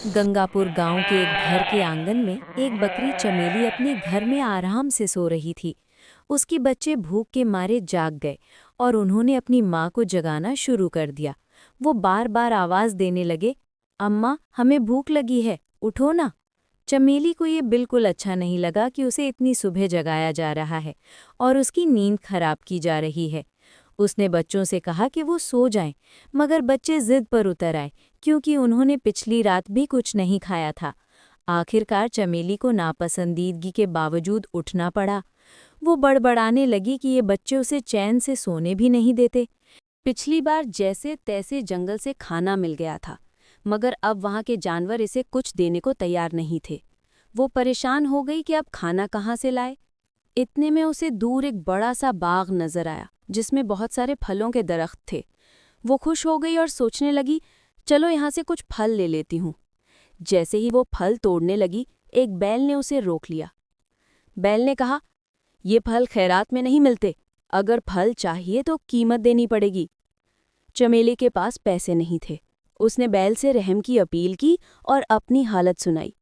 गंगापुर गांव के एक घर के आंगन में एक बकरी चमेली अपने घर में आराम से सो रही थी। उसके बच्चे भूख के मारे जाग गए और उन्होंने अपनी माँ को जगाना शुरू कर दिया। वो बार बार आवाज देने लगे, अम्मा हमें भूख लगी है, उठो ना। चमेली को ये बिल्कुल अच्छा नहीं लगा कि उसे इतनी सुबह जगाया जा रहा है और उसकी नींद खराब की जा रही है। उसने बच्चों से कहा कि वो सो जाएं, मगर बच्चे जिद पर उतर आए क्योंकि उन्होंने पिछली रात भी कुछ नहीं खाया था। आखिरकार चमेली को नापसंदीदगी के बावजूद उठना पड़ा। वो बड़बड़ाने लगी कि ये बच्चे उसे चैन से सोने भी नहीं देते। पिछली बार जैसे तैसे जंगल से खाना मिल गया था, मगर अब वहाँ के जानवर इसे कुछ देने को तैयार नहीं थे। वो परेशान हो गई कि अब खाना कहाँ से लाए। इतने में उसे दूर एक बड़ा सा बाग नजर आया जिसमें बहुत सारे फलों के दरख्त थे। वो खुश हो गई और सोचने लगी, चलो यहाँ से कुछ फल ले लेती हूँ। जैसे ही वो फल तोड़ने लगी, एक बैल ने उसे रोक लिया। बैल ने कहा, ये फल खैरात में नहीं मिलते, अगर फल चाहिए तो कीमत देनी पड़ेगी। चमेली के पास पैसे नहीं थे। उसने बैल से रहम की अपील की और अपनी हालत सुनाई।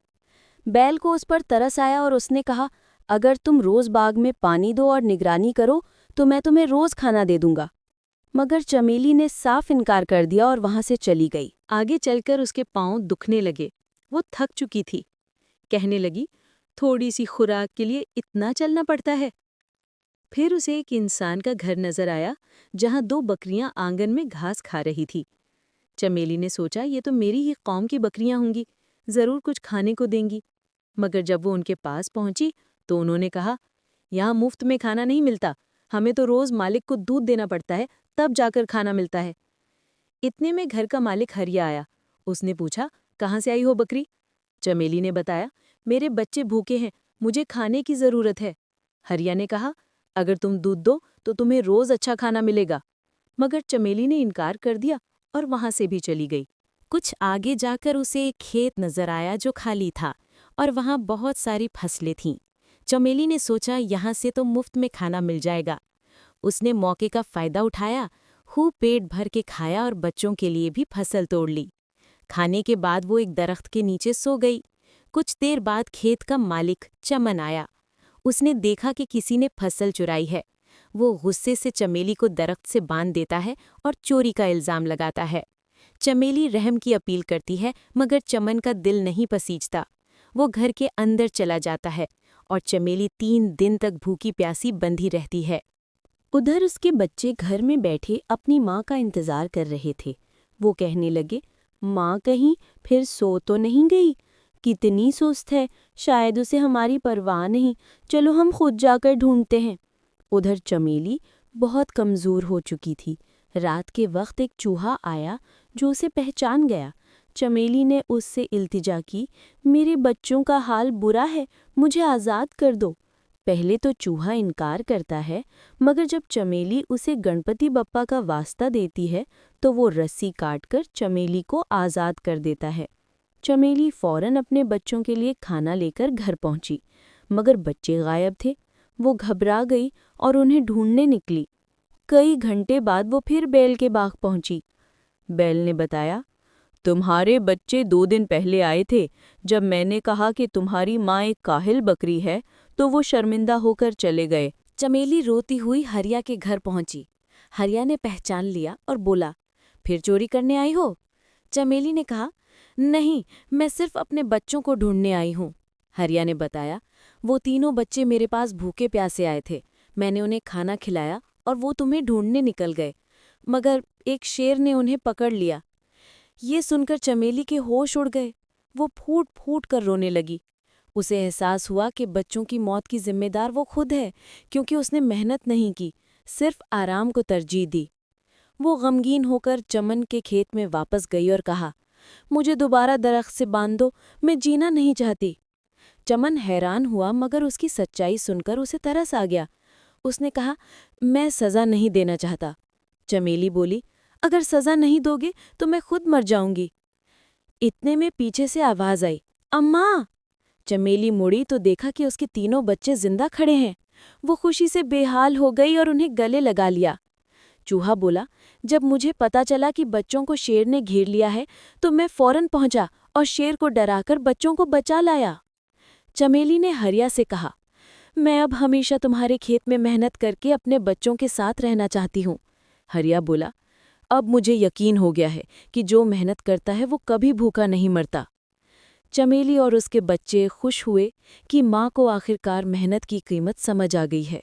बैल को उस पर तरस आया और उसने कहा, अगर तुम रोज बाग में पानी दो और निगरानी करो तो मैं तुम्हें रोज खाना दे दूंगा। मगर चमेली ने साफ इनकार कर दिया और वहां से चली गई। आगे चलकर उसके पांव दुखने लगे। वो थक चुकी थी। कहने लगी, थोड़ी सी खुराक के लिए इतना चलना पड़ता है। फिर उसे एक इंसान का घर नजर आया जहां दो बकरियां आंगन में घास खा रही थी। चमेली ने सोचा, ये तो मेरी ही कौम की बकरियां होंगी, जरूर कुछ खाने को देंगी। मगर जब वो उनके पास पहुंची तो उन्होंने कहा, यहाँ मुफ्त में खाना नहीं मिलता, हमें तो रोज मालिक को दूध देना पड़ता है, तब जाकर खाना मिलता है। इतने में घर का मालिक हरिया आया। उसने पूछा, कहाँ से आई हो बकरी? चमेली ने बताया, मेरे बच्चे भूखे हैं, मुझे खाने की जरूरत है। हरिया ने कहा, अगर तुम दूध दो तो तुम्हें रोज अच्छा खाना मिलेगा। मगर चमेली ने इनकार कर दिया और वहां से भी चली गई। कुछ आगे जाकर उसे एक खेत नजर आया जो खाली था और वहां बहुत सारी फसलें थीं। चमेली ने सोचा, यहाँ से तो मुफ्त में खाना मिल जाएगा। उसने मौके का फायदा उठाया, खूब पेट भर के खाया और बच्चों के लिए भी फसल तोड़ ली। खाने के बाद वो एक दरख्त के नीचे सो गई। कुछ देर बाद खेत का मालिक चमन आया। उसने देखा कि किसी ने फसल चुराई है। वो गुस्से से चमेली को दरख्त से बांध देता है और चोरी का इल्जाम लगाता है। चमेली रहम की अपील करती है, मगर चमन का दिल नहीं पसीजता। वो घर के अंदर चला जाता है और चमेली 3 दिन तक भूखी प्यासी बंधी रहती है। उधर उसके बच्चे घर में बैठे अपनी माँ का इंतजार कर रहे थे। वो कहने लगे, माँ कहीं फिर सो तो नहीं गई? कितनी सुस्त है, शायद उसे हमारी परवाह नहीं, चलो हम खुद जाकर ढूंढते हैं। उधर चमेली बहुत कमज़ोर हो चुकी थी। रात के वक्त एक चूहा आया जो उसे पहचान गया। चमेली ने उससे इल्तिजा की, मेरे बच्चों का हाल बुरा है, मुझे आज़ाद कर दो। पहले तो चूहा इनकार करता है, मगर जब चमेली उसे गणपति बप्पा का वास्ता देती है तो वो रस्सी काटकर चमेली को आज़ाद कर देता है। चमेली फौरन अपने बच्चों के लिए खाना लेकर घर पहुंची, मगर बच्चे गायब थे। वो घबरा गई और उन्हें ढूंढने निकली। कई घंटे बाद वो फिर बैल के बाग पहुंची। बैल ने बताया, तुम्हारे बच्चे 2 दिन पहले आए थे। जब मैंने कहा कि तुम्हारी माँ एक काहिल बकरी है तो वो शर्मिंदा होकर चले गए। चमेली रोती हुई हरिया के घर पहुंची। हरिया ने पहचान लिया और बोला, फिर चोरी करने आई हो? चमेली ने कहा, नहीं, मैं सिर्फ अपने बच्चों को ढूंढने आई हूँ। हरिया ने बताया, वो तीनों बच्चे मेरे पास भूखे प्यासे आए थे। मैंने उन्हें खाना खिलाया और वो तुम्हें ढूंढने निकल गए, मगर एक शेर ने उन्हें पकड़ लिया। ये सुनकर चमेली के होश उड़ गए। वो फूट फूट कर रोने लगी। उसे एहसास हुआ कि बच्चों की मौत की जिम्मेदार वो खुद है, क्योंकि उसने मेहनत नहीं की, सिर्फ आराम को तरजीह दी। वो गमगीन होकर चमन के खेत में वापस गई और कहा, मुझे दोबारा दरख्त से बांध दो, मैं जीना नहीं चाहती। चमन हैरान हुआ, मगर उसकी सच्चाई सुनकर उसे तरस आ गया। उसने कहा, मैं सज़ा नहीं देना चाहता। चमेली बोली, अगर सज़ा नहीं दोगे तो मैं खुद मर जाऊंगी। इतने में पीछे से आवाज आई, अम्मा! चमेली मुड़ी तो देखा कि उसके तीनों बच्चे जिंदा खड़े हैं। वो खुशी से बेहाल हो गई और उन्हें गले लगा लिया। चूहा बोला, जब मुझे पता चला कि बच्चों को शेर ने घेर लिया है तो मैं फौरन पहुंचा और शेर को डराकर बच्चों को बचा लाया। चमेली ने हरिया से कहा, मैं अब हमेशा तुम्हारे खेत में मेहनत करके अपने बच्चों के साथ रहना चाहती हूँ। हरिया बोला, अब मुझे यकीन हो गया है कि जो मेहनत करता है वो कभी भूखा नहीं मरता। चमेली और उसके बच्चे खुश हुए कि माँ को आखिरकार मेहनत की कीमत समझ आ गई है।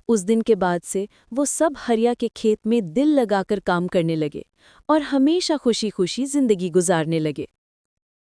उस दिन के बाद से वो सब हरिया के खेत में दिल लगाकर काम करने लगे और हमेशा खुशी खुशी जिंदगी गुजारने लगे।